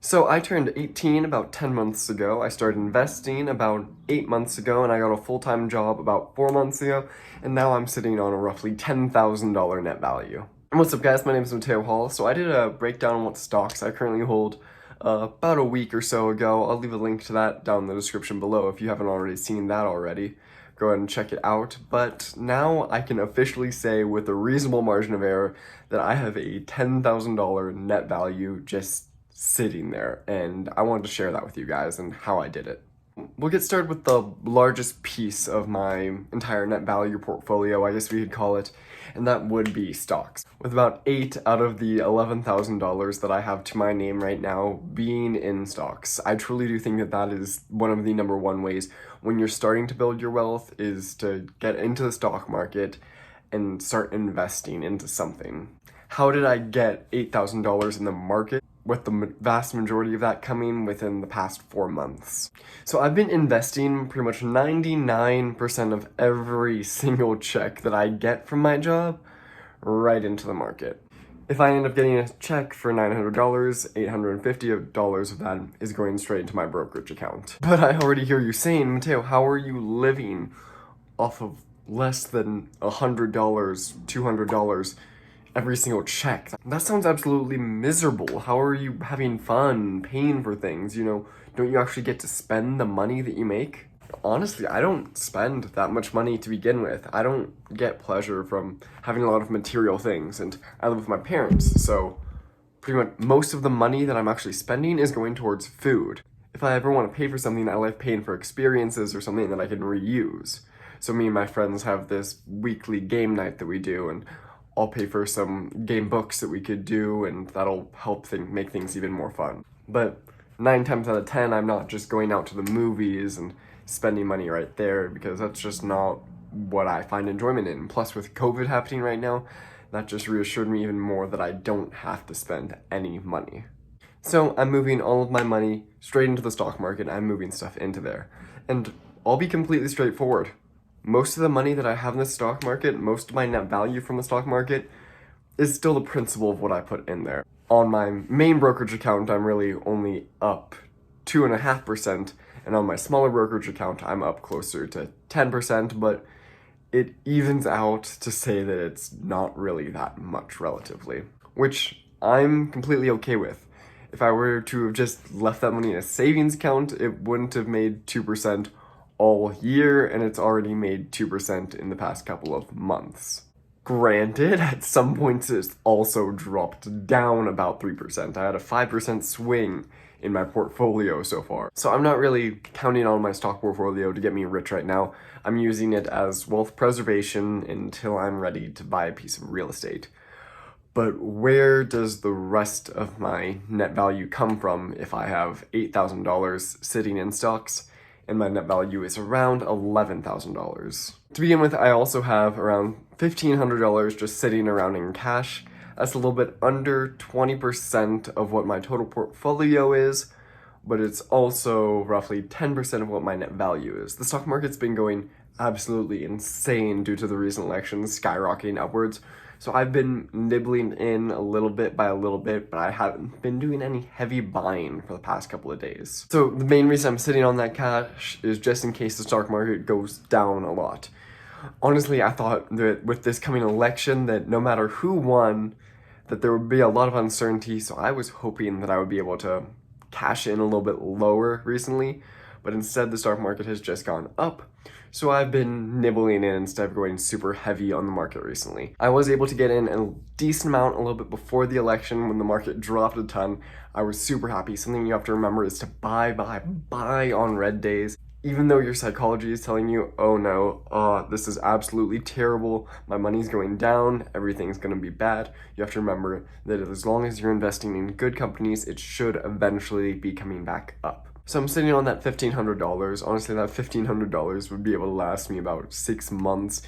So I turned 18 about 10 months ago. I started investing about 8 months ago, and I got a full-time job about 4 months ago, and now I'm sitting on a roughly $10,000 net value. And what's up, guys? My name is Mateo Hall. So I did a breakdown on what stocks I currently hold about a week or so ago. I'll leave a link to that down in the description below if you haven't already seen that already. Go ahead and check it out. But now I can officially say with a reasonable margin of error that I have a $10,000 net value just sitting there, and I wanted to share that with you guys and how I did it. We'll get started with the largest piece of my entire net value portfolio, I guess we could call it, and that would be stocks. With about 8 out of the $11,000 that I have to my name right now being in stocks. I truly do think that that is one of the number one ways when you're starting to build your wealth is to get into the stock market and start investing into something. How did I get $8,000 in the market? With the vast majority of that coming within the past 4 months. So I've been investing pretty much 99% of every single check that I get from my job right into the market. If I end up getting a check for $900, $850 of that is going straight into my brokerage account. But I already hear you saying, Mateo, how are you living off of less than $100, $200 every single check? That sounds absolutely miserable. How are you having fun paying for things? Don't you actually get to spend the money that you make? Honestly, I don't spend that much money to begin with. I don't get pleasure from having a lot of material things, and I live with my parents, so pretty much most of the money that I'm actually spending is going towards food. If I ever want to pay for something, I like paying for experiences or something that I can reuse. So me and my friends have this weekly game night that we do, and I'll pay for some game books that we could do, and that'll help make things even more fun. But 9 times out of 10, I'm not just going out to the movies and spending money right there, because that's just not what I find enjoyment in. Plus, with COVID happening right now, that just reassured me even more that I don't have to spend any money. So I'm moving all of my money straight into the stock market. I'm moving stuff into there. And I'll be completely straightforward. Most of the money that I have in the stock market, most of my net value from the stock market, is still the principal of what I put in there. On my main brokerage account, I'm really only up 2.5%, and on my smaller brokerage account, I'm up closer to 10%, but it evens out to say that it's not really that much relatively, which I'm completely okay with. If I were to have just left that money in a savings account, it wouldn't have made 2% all year, and it's already made 2% in the past couple of months. Granted, at some points it's also dropped down about 3%. I had a 5% swing in my portfolio so far. So I'm not really counting on my stock portfolio to get me rich right now. I'm using it as wealth preservation until I'm ready to buy a piece of real estate. But where does the rest of my net value come from if I have $8,000 sitting in stocks and my net value is around $11,000? To begin with, I also have around $1,500 just sitting around in cash. That's a little bit under 20% of what my total portfolio is, but it's also roughly 10% of what my net value is. The stock market's been going absolutely insane due to the recent elections skyrocketing upwards. So I've been nibbling in a little bit by a little bit, but I haven't been doing any heavy buying for the past couple of days. So the main reason I'm sitting on that cash is just in case the stock market goes down a lot. Honestly, I thought that with this coming election that no matter who won, that there would be a lot of uncertainty, so I was hoping that I would be able to cash in a little bit lower recently, but instead the stock market has just gone up. So I've been nibbling in instead of going super heavy on the market recently. I was able to get in a decent amount a little bit before the election when the market dropped a ton. I was super happy. Something you have to remember is to buy on red days. Even though your psychology is telling you, oh no, this is absolutely terrible, my money's going down, everything's gonna be bad, you have to remember that as long as you're investing in good companies, it should eventually be coming back up. So I'm sitting on that $1,500. Honestly, that $1,500 would be able to last me about 6 months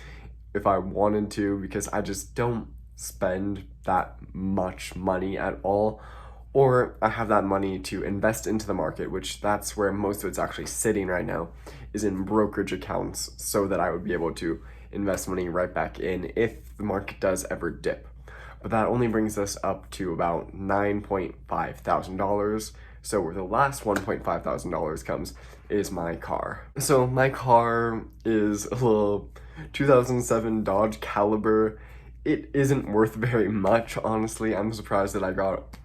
if I wanted to, because I just don't spend that much money at all. Or I have that money to invest into the market, which that's where most of it's actually sitting right now, is in brokerage accounts, so that I would be able to invest money right back in if the market does ever dip. But that only brings us up to about $9,500 So where the last $1.5 thousand comes is my car. So my car is a little 2007 Dodge Caliber. It isn't worth very much, honestly. I'm surprised that I got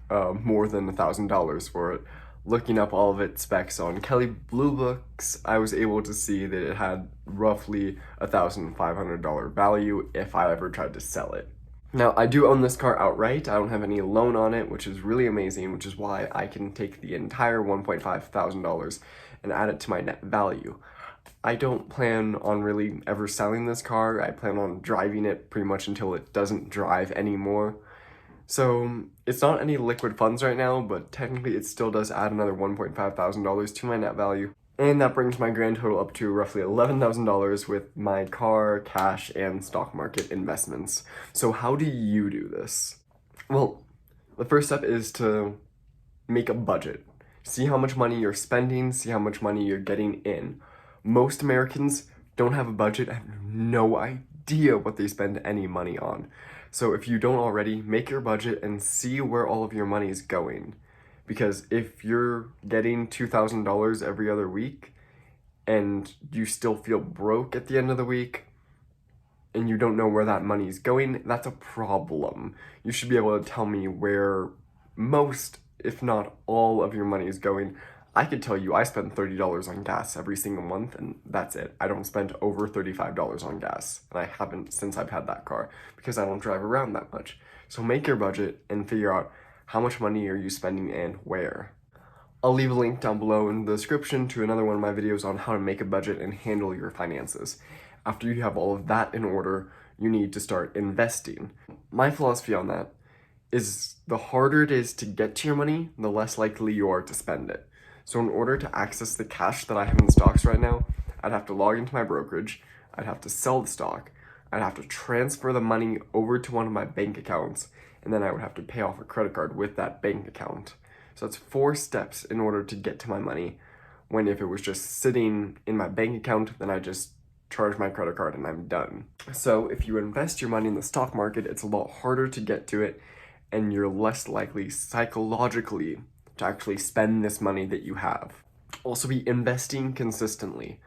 more than $1,000 for it. Looking up all of its specs on Kelley Blue Books, I was able to see that it had roughly $1,500 value if I ever tried to sell it. Now, I do own this car outright. I don't have any loan on it, which is really amazing, which is why I can take the entire $1.5 thousand and add it to my net value. I don't plan on really ever selling this car. I plan on driving it pretty much until it doesn't drive anymore. So it's not any liquid funds right now, but technically it still does add another $1.5 thousand to my net value. And that brings my grand total up to roughly $11,000 with my car, cash, and stock market investments. So how do you do this? Well, the first step is to make a budget. See how much money you're spending, see how much money you're getting in. Most Americans don't have a budget and have no idea what they spend any money on. So if you don't already, make your budget and see where all of your money is going. Because if you're getting $2,000 every other week and you still feel broke at the end of the week and you don't know where that money is going, that's a problem. You should be able to tell me where most, if not all, of your money is going. I could tell you I spend $30 on gas every single month and that's it. I don't spend over $35 on gas, and I haven't since I've had that car because I don't drive around that much. So make your budget and figure out how much money are you spending and where. I'll leave a link down below in the description to another one of my videos on how to make a budget and handle your finances. After you have all of that in order, you need to start investing. My philosophy on that is the harder it is to get to your money, the less likely you are to spend it. So in order to access the cash that I have in stocks right now, I'd have to log into my brokerage, I'd have to sell the stock, I'd have to transfer the money over to one of my bank accounts, and then I would have to pay off a credit card with that bank account. So that's 4 steps in order to get to my money, when if it was just sitting in my bank account, then I just charge my credit card and I'm done. So if you invest your money in the stock market, it's a lot harder to get to it, and you're less likely psychologically to actually spend this money that you have. Also, be investing consistently.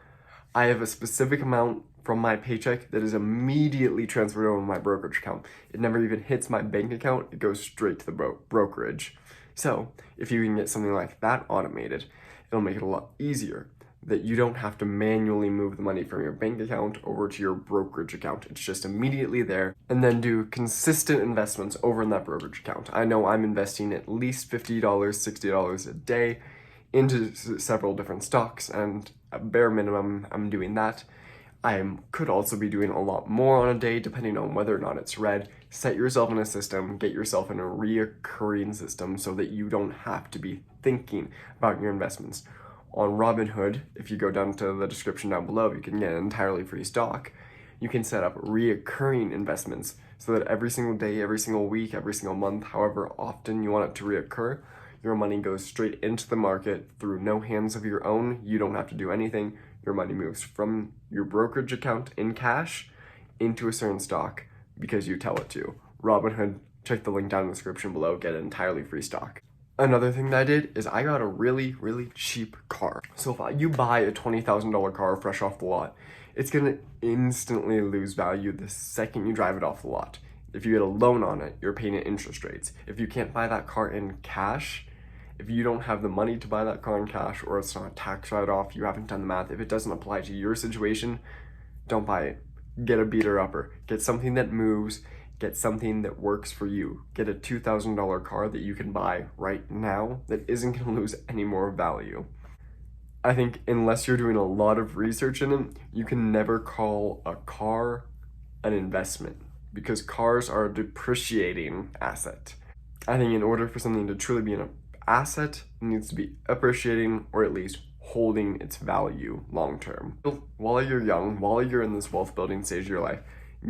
I have a specific amount from my paycheck that is immediately transferred over to my brokerage account. It never even hits my bank account, it goes straight to the brokerage. So if you can get something like that automated, it'll make it a lot easier that you don't have to manually move the money from your bank account over to your brokerage account. It's just immediately there, and then do consistent investments over in that brokerage account. I know I'm investing at least $50, $60 a day into several different stocks, and at bare minimum, I'm doing that. I could also be doing a lot more on a day, depending on whether or not it's red. Set yourself in a system, get yourself in a reoccurring system so that you don't have to be thinking about your investments. On Robinhood, if you go down to the description down below, you can get an entirely free stock. You can set up reoccurring investments so that every single day, every single week, every single month, however often you want it to reoccur, your money goes straight into the market through no hands of your own. You don't have to do anything. Your money moves from your brokerage account in cash into a certain stock because you tell it to. Robinhood, check the link down in the description below, get an entirely free stock. Another thing that I did is I got a really, really cheap car. So if you buy a $20,000 car fresh off the lot, it's gonna instantly lose value the second you drive it off the lot. If you get a loan on it, you're paying interest rates. If you can't buy that car in cash, if you don't have the money to buy that car in cash, or it's not a tax write-off, you haven't done the math, if it doesn't apply to your situation, don't buy it. Get a beater upper. Get something that moves. Get something that works for you. Get a $2,000 car that you can buy right now that isn't going to lose any more value. I think unless you're doing a lot of research in it, you can never call a car an investment because cars are a depreciating asset. I think in order for something to truly be an asset, it needs to be appreciating or at least holding its value long term. While you're young, while you're in this wealth building stage of your life,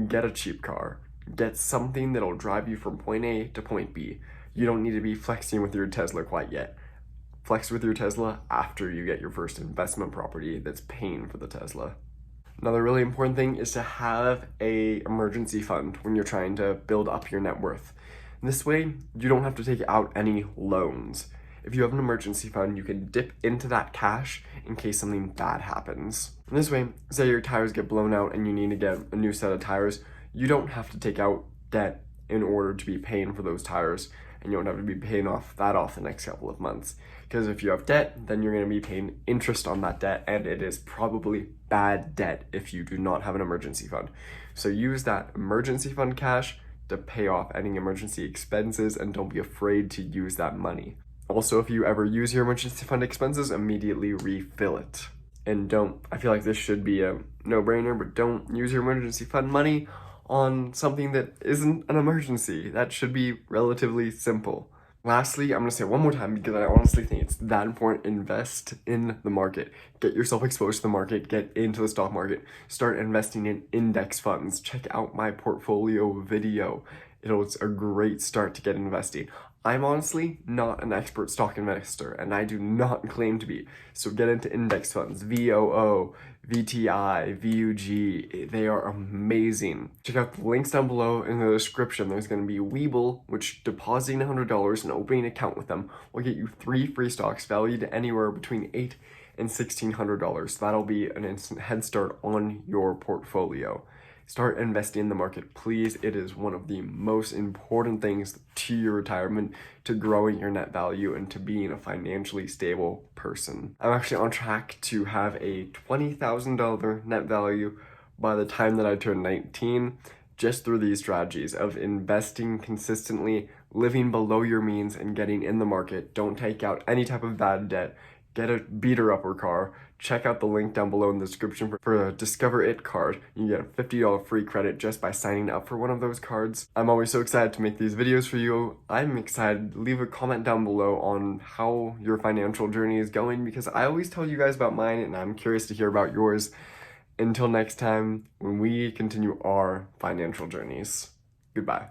get a cheap car. Get something that'll drive you from point A to point B. You don't need to be flexing with your Tesla quite yet. Flex with your Tesla after you get your first investment property that's paying for the Tesla. Another really important thing is to have an emergency fund when you're trying to build up your net worth. This way, you don't have to take out any loans. If you have an emergency fund, you can dip into that cash in case something bad happens. And this way, say your tires get blown out and you need to get a new set of tires, you don't have to take out debt in order to be paying for those tires, and you don't have to be paying that off the next couple of months. Because if you have debt, then you're going to be paying interest on that debt, and it is probably bad debt if you do not have an emergency fund. So use that emergency fund cash to pay off any emergency expenses, and don't be afraid to use that money. Also, if you ever use your emergency fund expenses, immediately refill it. And I feel like this should be a no-brainer, but don't use your emergency fund money on something that isn't an emergency. That should be relatively simple. Lastly, I'm going to say it one more time because I honestly think it's that important. Invest in the market. Get yourself exposed to the market. Get into the stock market. Start investing in index funds. Check out my portfolio video. It's a great start to get investing. I'm honestly not an expert stock investor, and I do not claim to be. So get into index funds, VOO, VTI, VUG. They are amazing. Check out the links down below in the description. There's going to be Webull, which depositing $100 and opening an account with them will get you 3 free stocks valued anywhere between $800 and $1,600. That'll be an instant head start on your portfolio. Start investing in the market, please. It is one of the most important things to your retirement, to growing your net value, and to being a financially stable person. I'm actually on track to have a $20,000 net value by the time that I turn 19, just through these strategies of investing consistently, living below your means, and getting in the market. Don't take out any type of bad debt. Get a beater-upper car. Check out the link down below in the description for a Discover It card. You get a $50 free credit just by signing up for one of those cards. I'm always so excited to make these videos for you. I'm excited. Leave a comment down below on how your financial journey is going, because I always tell you guys about mine and I'm curious to hear about yours. Until next time, when we continue our financial journeys. Goodbye.